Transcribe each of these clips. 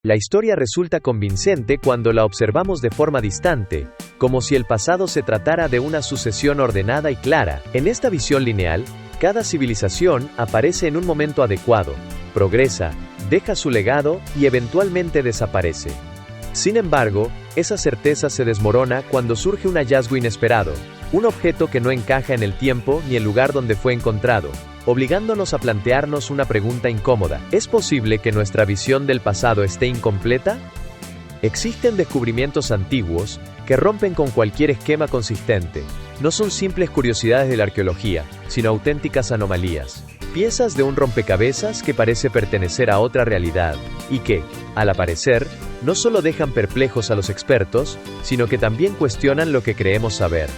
La historia resulta convincente cuando la observamos de forma distante, como si el pasado se tratara de una sucesión ordenada y clara. En esta visión lineal, cada civilización aparece en un momento adecuado, progresa, deja su legado y eventualmente desaparece. Sin embargo, esa certeza se desmorona cuando surge un hallazgo inesperado, un objeto que no encaja en el tiempo ni el lugar donde fue encontrado, obligándonos a plantearnos una pregunta incómoda. ¿Es posible que nuestra visión del pasado esté incompleta? Existen descubrimientos antiguos que rompen con cualquier esquema consistente. No son simples curiosidades de la arqueología, sino auténticas anomalías. Piezas de un rompecabezas que parece pertenecer a otra realidad, y que, al aparecer, no solo dejan perplejos a los expertos, sino que también cuestionan lo que creemos saber.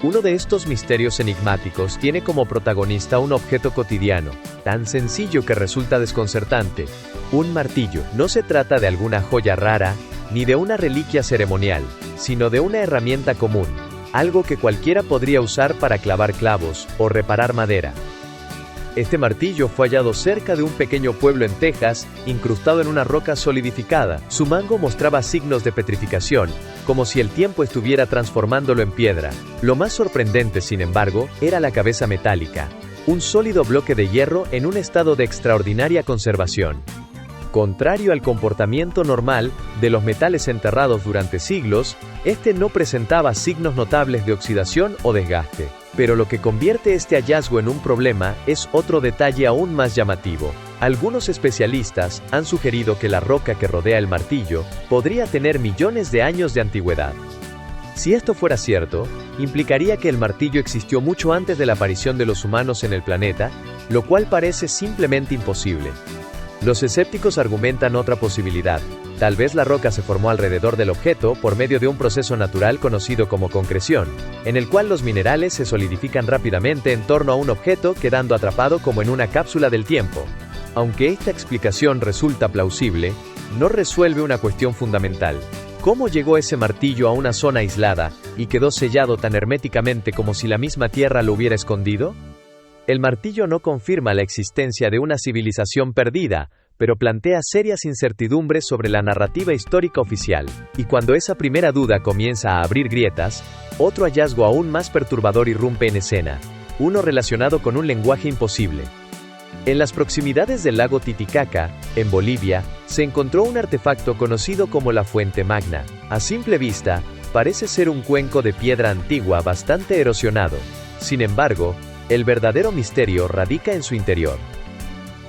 Uno de estos misterios enigmáticos tiene como protagonista un objeto cotidiano, tan sencillo que resulta desconcertante: un martillo. No se trata de alguna joya rara, ni de una reliquia ceremonial, sino de una herramienta común, algo que cualquiera podría usar para clavar clavos o reparar madera. Este martillo fue hallado cerca de un pequeño pueblo en Texas, incrustado en una roca solidificada. Su mango mostraba signos de petrificación, como si el tiempo estuviera transformándolo en piedra. Lo más sorprendente, sin embargo, era la cabeza metálica, un sólido bloque de hierro en un estado de extraordinaria conservación. Contrario al comportamiento normal de los metales enterrados durante siglos, este no presentaba signos notables de oxidación o desgaste. Pero lo que convierte este hallazgo en un problema es otro detalle aún más llamativo. Algunos especialistas han sugerido que la roca que rodea el martillo podría tener millones de años de antigüedad. Si esto fuera cierto, implicaría que el martillo existió mucho antes de la aparición de los humanos en el planeta, lo cual parece simplemente imposible. Los escépticos argumentan otra posibilidad. Tal vez la roca se formó alrededor del objeto por medio de un proceso natural conocido como concreción, en el cual los minerales se solidifican rápidamente en torno a un objeto, quedando atrapado como en una cápsula del tiempo. Aunque esta explicación resulta plausible, no resuelve una cuestión fundamental. ¿Cómo llegó ese martillo a una zona aislada y quedó sellado tan herméticamente como si la misma tierra lo hubiera escondido? El martillo no confirma la existencia de una civilización perdida, pero plantea serias incertidumbres sobre la narrativa histórica oficial. Y cuando esa primera duda comienza a abrir grietas, otro hallazgo aún más perturbador irrumpe en escena, uno relacionado con un lenguaje imposible. En las proximidades del lago Titicaca, en Bolivia, se encontró un artefacto conocido como la Fuente Magna. A simple vista, parece ser un cuenco de piedra antigua bastante erosionado. Sin embargo, el verdadero misterio radica en su interior.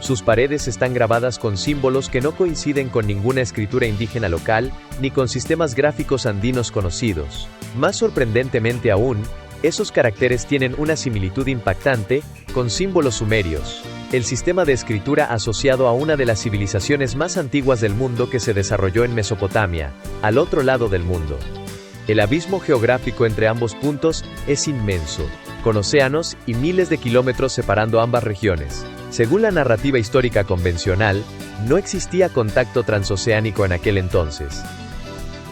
Sus paredes están grabadas con símbolos que no coinciden con ninguna escritura indígena local, ni con sistemas gráficos andinos conocidos. Más sorprendentemente aún, esos caracteres tienen una similitud impactante con símbolos sumerios, el sistema de escritura asociado a una de las civilizaciones más antiguas del mundo que se desarrolló en Mesopotamia, al otro lado del mundo. El abismo geográfico entre ambos puntos es inmenso, con océanos y miles de kilómetros separando ambas regiones. Según la narrativa histórica convencional, no existía contacto transoceánico en aquel entonces.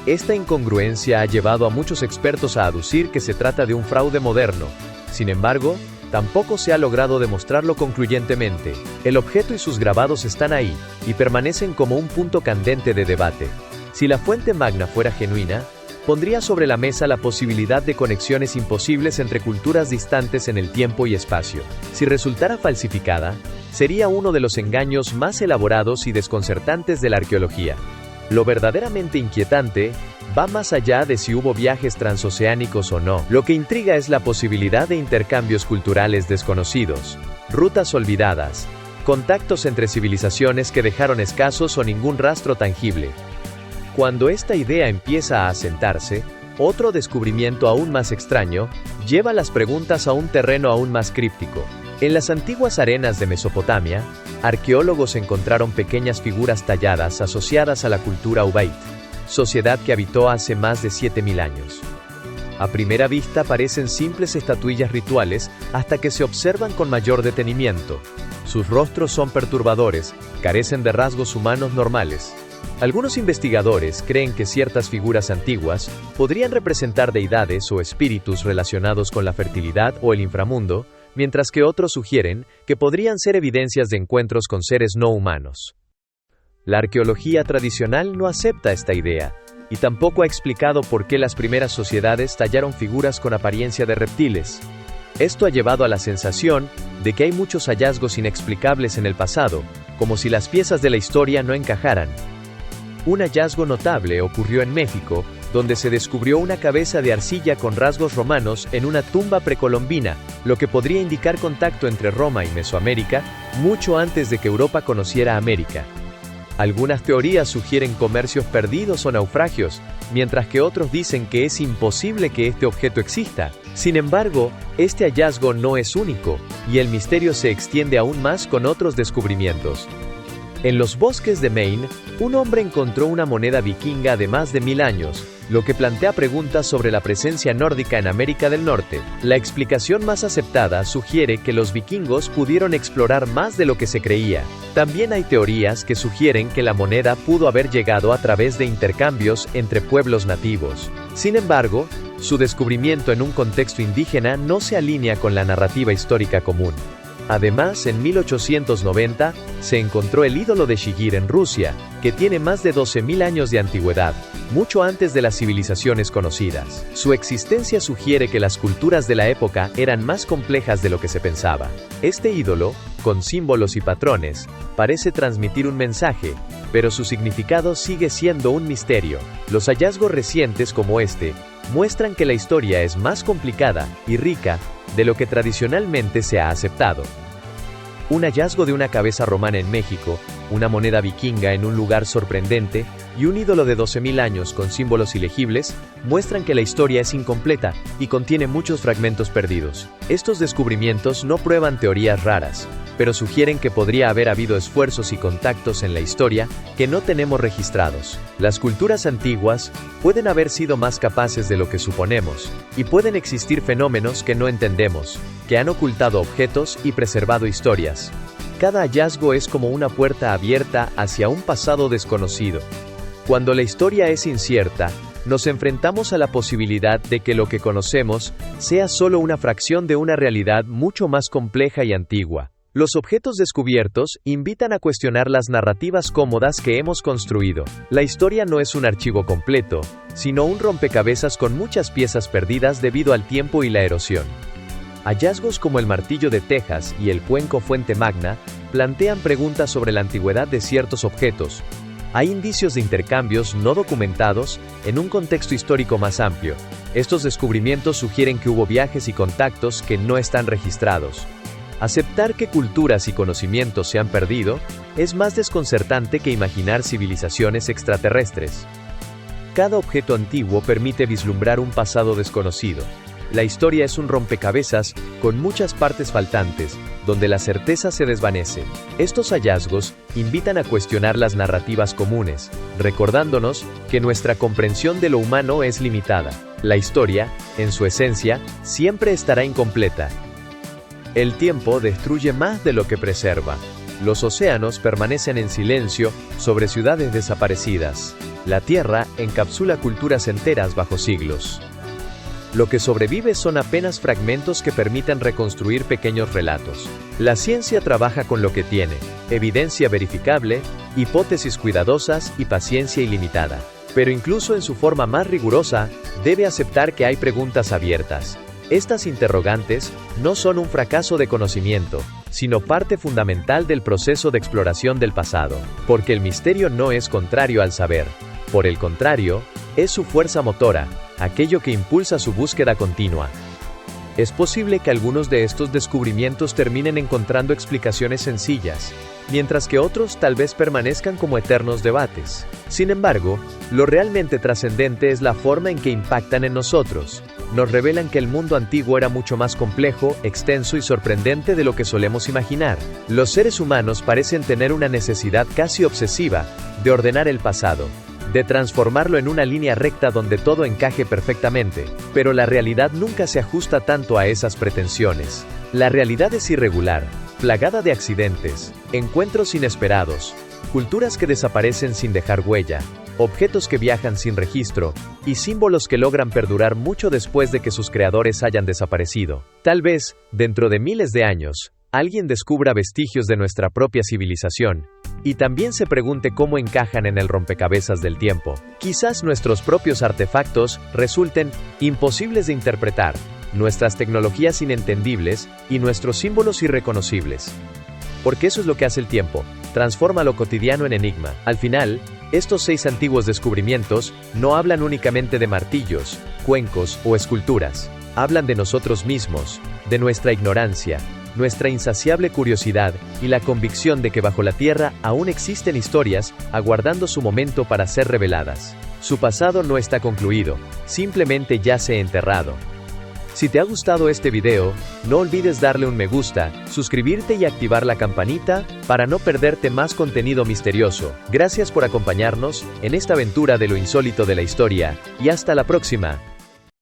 Esta incongruencia ha llevado a muchos expertos a aducir que se trata de un fraude moderno. Sin embargo, tampoco se ha logrado demostrarlo concluyentemente. El objeto y sus grabados están ahí, y permanecen como un punto candente de debate. Si la Fuente Magna fuera genuina, pondría sobre la mesa la posibilidad de conexiones imposibles entre culturas distantes en el tiempo y espacio. Si resultara falsificada, sería uno de los engaños más elaborados y desconcertantes de la arqueología. Lo verdaderamente inquietante va más allá de si hubo viajes transoceánicos o no. Lo que intriga es la posibilidad de intercambios culturales desconocidos, rutas olvidadas, contactos entre civilizaciones que dejaron escasos o ningún rastro tangible. Cuando esta idea empieza a asentarse, otro descubrimiento aún más extraño lleva las preguntas a un terreno aún más críptico. En las antiguas arenas de Mesopotamia, arqueólogos encontraron pequeñas figuras talladas asociadas a la cultura Ubaid, sociedad que habitó hace más de 7000 años. A primera vista parecen simples estatuillas rituales hasta que se observan con mayor detenimiento. Sus rostros son perturbadores, carecen de rasgos humanos normales. Algunos investigadores creen que ciertas figuras antiguas podrían representar deidades o espíritus relacionados con la fertilidad o el inframundo, mientras que otros sugieren que podrían ser evidencias de encuentros con seres no humanos. La arqueología tradicional no acepta esta idea, y tampoco ha explicado por qué las primeras sociedades tallaron figuras con apariencia de reptiles. Esto ha llevado a la sensación de que hay muchos hallazgos inexplicables en el pasado, como si las piezas de la historia no encajaran. Un hallazgo notable ocurrió en México, donde se descubrió una cabeza de arcilla con rasgos romanos en una tumba precolombina, lo que podría indicar contacto entre Roma y Mesoamérica, mucho antes de que Europa conociera América. Algunas teorías sugieren comercios perdidos o naufragios, mientras que otros dicen que es imposible que este objeto exista. Sin embargo, este hallazgo no es único, y el misterio se extiende aún más con otros descubrimientos. En los bosques de Maine, un hombre encontró una moneda vikinga de más de 1000 años, lo que plantea preguntas sobre la presencia nórdica en América del Norte. La explicación más aceptada sugiere que los vikingos pudieron explorar más de lo que se creía. También hay teorías que sugieren que la moneda pudo haber llegado a través de intercambios entre pueblos nativos. Sin embargo, su descubrimiento en un contexto indígena no se alinea con la narrativa histórica común. Además, en 1890, se encontró el ídolo de Shigir en Rusia, que tiene más de 12.000 años de antigüedad, mucho antes de las civilizaciones conocidas. Su existencia sugiere que las culturas de la época eran más complejas de lo que se pensaba. Este ídolo, con símbolos y patrones, parece transmitir un mensaje, pero su significado sigue siendo un misterio. Los hallazgos recientes como este, muestran que la historia es más complicada y rica de lo que tradicionalmente se ha aceptado. Un hallazgo de una cabeza romana en México, una moneda vikinga en un lugar sorprendente, y un ídolo de 12.000 años con símbolos ilegibles, muestran que la historia es incompleta y contiene muchos fragmentos perdidos. Estos descubrimientos no prueban teorías raras, pero sugieren que podría haber habido esfuerzos y contactos en la historia que no tenemos registrados. Las culturas antiguas pueden haber sido más capaces de lo que suponemos, y pueden existir fenómenos que no entendemos, que han ocultado objetos y preservado historias. Cada hallazgo es como una puerta abierta hacia un pasado desconocido. Cuando la historia es incierta, nos enfrentamos a la posibilidad de que lo que conocemos sea solo una fracción de una realidad mucho más compleja y antigua. Los objetos descubiertos invitan a cuestionar las narrativas cómodas que hemos construido. La historia no es un archivo completo, sino un rompecabezas con muchas piezas perdidas debido al tiempo y la erosión. Hallazgos como el martillo de Texas y el cuenco Fuente Magna plantean preguntas sobre la antigüedad de ciertos objetos. Hay indicios de intercambios no documentados en un contexto histórico más amplio. Estos descubrimientos sugieren que hubo viajes y contactos que no están registrados. Aceptar que culturas y conocimientos se han perdido es más desconcertante que imaginar civilizaciones extraterrestres. Cada objeto antiguo permite vislumbrar un pasado desconocido. La historia es un rompecabezas con muchas partes faltantes, donde la certeza se desvanece. Estos hallazgos invitan a cuestionar las narrativas comunes, recordándonos que nuestra comprensión de lo humano es limitada. La historia, en su esencia, siempre estará incompleta. El tiempo destruye más de lo que preserva. Los océanos permanecen en silencio sobre ciudades desaparecidas. La Tierra encapsula culturas enteras bajo siglos. Lo que sobrevive son apenas fragmentos que permiten reconstruir pequeños relatos. La ciencia trabaja con lo que tiene: evidencia verificable, hipótesis cuidadosas y paciencia ilimitada. Pero incluso en su forma más rigurosa, debe aceptar que hay preguntas abiertas. Estas interrogantes no son un fracaso de conocimiento, sino parte fundamental del proceso de exploración del pasado, porque el misterio no es contrario al saber. Por el contrario, es su fuerza motora, aquello que impulsa su búsqueda continua. Es posible que algunos de estos descubrimientos terminen encontrando explicaciones sencillas, mientras que otros tal vez permanezcan como eternos debates. Sin embargo, lo realmente trascendente es la forma en que impactan en nosotros. Nos revelan que el mundo antiguo era mucho más complejo, extenso y sorprendente de lo que solemos imaginar. Los seres humanos parecen tener una necesidad casi obsesiva de ordenar el pasado, de transformarlo en una línea recta donde todo encaje perfectamente, pero la realidad nunca se ajusta tanto a esas pretensiones. La realidad es irregular, plagada de accidentes, encuentros inesperados, culturas que desaparecen sin dejar huella, objetos que viajan sin registro, y símbolos que logran perdurar mucho después de que sus creadores hayan desaparecido. Tal vez, dentro de miles de años, alguien descubra vestigios de nuestra propia civilización, y también se pregunte cómo encajan en el rompecabezas del tiempo. Quizás nuestros propios artefactos resulten imposibles de interpretar, nuestras tecnologías inentendibles y nuestros símbolos irreconocibles. Porque eso es lo que hace el tiempo, transforma lo cotidiano en enigma. Al final, estos 6 antiguos descubrimientos no hablan únicamente de martillos, cuencos o esculturas. Hablan de nosotros mismos, de nuestra ignorancia, nuestra insaciable curiosidad y la convicción de que bajo la tierra aún existen historias aguardando su momento para ser reveladas. Su pasado no está concluido, simplemente yace enterrado. Si te ha gustado este video, no olvides darle un me gusta, suscribirte y activar la campanita para no perderte más contenido misterioso. Gracias por acompañarnos en esta aventura de lo insólito de la historia, y hasta la próxima.